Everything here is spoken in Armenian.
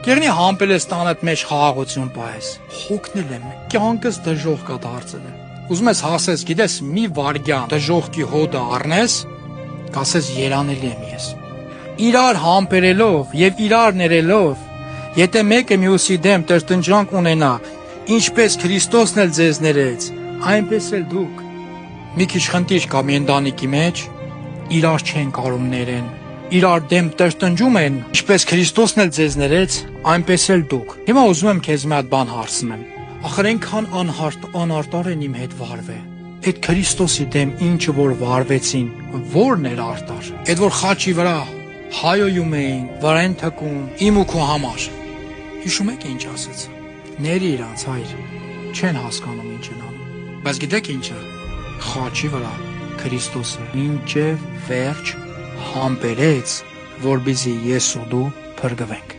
Կերնի համբել ես տանդ մեջ խաղաղություն պահես։ Հոգնել եմ, կյանքս դժոխք կա դարձել է։ Ուզում ես հասես, գիտես, մի վարգյան դժոխքի հոդը առնես, կասես երանելի եմ ես։ Իրար համբերելով եւ իրար ներելով, եթե մեկը մյուսի դեմ տրտնջանք ունենա, ինչպես Քրիստոսն էլ ձեզ ներեց, այնպես էլ դուք։ Մի քիչ խնդիր կա մի ընտանիքի մեջ, իրար չեն կարող ներեն, իրար դեմ տրտնջում են, ինչպես Քրիստոսն էլ ձեզ ներեց, այնպես էլ դուք։ Հիմա ուզում եմ քեզ մի հատ բան հարցնեմ։ Ախր այնքան անարտար են իմ հետ վարվել։ Այդ Քրիստոսի դեմ ինչը որ վարվեցին, ո՞րն էր արտար։ Այդ որ խաչի վրա հայոյում էին, վրան թքում, իմ ու քո համար։ Հիշում եք ինչ ասեց։ Ների իրանց հայր, չեն հասկանում ինչ են անում։ Բայց գիտեք ինչը։ Խաչի վրա Քրիստոսը մինչև վերջ համբերեց, որպեսզի ես ու դու փրկվենք։